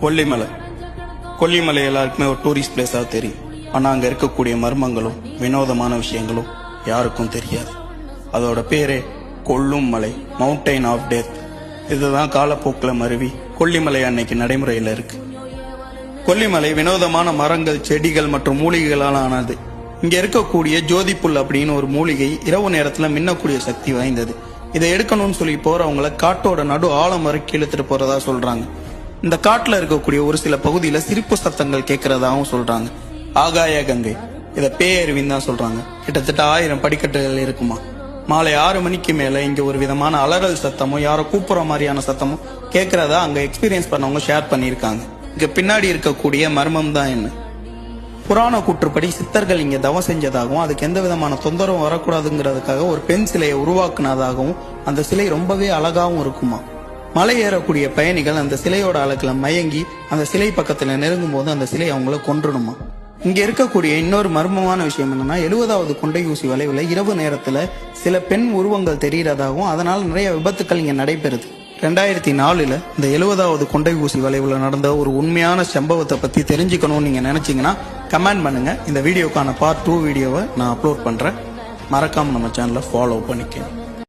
கொல்லிமலை. கொல்லிமலை எல்லாருக்குமே ஒரு டூரிஸ்ட் பிளேஸாக தெரியும். ஆனால் அங்கே இருக்கக்கூடிய மர்மங்களும் வினோதமான விஷயங்களும் யாருக்கும் தெரியாது. அதோட பேரே கொல்லும் மலை, மவுண்டைன் ஆஃப் டெத். இதுதான் காலப்போக்கில் மருவி கொல்லிமலை அன்னைக்கு நடைமுறையில் இருக்கு. கொல்லிமலை வினோதமான மரங்கள், செடிகள் மற்றும் மூலிகைகளால் ஆனது. இங்க இருக்கக்கூடிய ஜோதிப்புல் அப்படின்னு ஒரு மூலிகை இரவு நேரத்துல மின்னக்கூடிய சக்தி வாய்ந்தது. இதை எடுக்கணும்னு சொல்லி போறவங்கள காட்டோட நடு ஆழம் வரைக்கும் இழுத்துட்டு போறதா சொல்றாங்க. இந்த காட்டுல இருக்கக்கூடிய ஒரு சில பகுதியில சிரிப்பு சத்தங்கள் கேட்கறதாகவும் சொல்றாங்க. ஆகாய கங்கை, இதை பேயருவின்னு தான் சொல்றாங்க. கிட்டத்தட்ட 1000 படிக்கட்டுகள் இருக்குமா. மாலை 6 மணிக்கு மேல இங்க ஒரு விதமான அலறல் சத்தமும் யாரோ கூப்பிடுற மாதிரியான சத்தமும் கேட்கறதா அங்க எக்ஸ்பீரியன்ஸ் பண்ணவங்க ஷேர் பண்ணியிருக்காங்க. இங்க பின்னாடி இருக்கக்கூடிய மர்மம் தான் என்ன? புராண கூற்றுப்படி சித்தர்கள் இங்க தவம் செஞ்சதாகவும் அதுக்கு எந்த விதமான தொந்தரவும் வரக்கூடாதுங்கிறதுக்காக ஒரு பெண் சிலையை உருவாக்குனதாகவும் அந்த சிலை ரொம்பவே அழகாவும் இருக்குமா. மலை ஏறக்கூடிய பயணிகள் அந்த சிலையோட அழகுல மயங்கி அந்த சிலை பக்கத்துல நெருங்கும் போது அந்த சிலை அவங்கள கொன்றுடுமா. இங்க இருக்கக்கூடிய இன்னொரு மர்மமான விஷயம் என்னன்னா, 70வது கொண்டை ஊசி வளைவுல இரவு நேரத்துல சில பெண் உருவங்கள் தெரிகிறதாகவும் அதனால நிறைய விபத்துக்கள் இங்க நடைபெறுது. 2004 இந்த 70வது கொண்டை ஊசி வளைவுல நடந்த ஒரு உண்மையான சம்பவத்தை பத்தி தெரிஞ்சுக்கணும்னு நீங்க நினைச்சீங்கன்னா கமெண்ட் பண்ணுங்க. இந்த வீடியோக்கான பார்ட் 2 வீடியோவை நான் அப்லோட் பண்றேன். மறக்காம நம்ம சேனலை ஃபாலோ பண்ணிக்கணும்.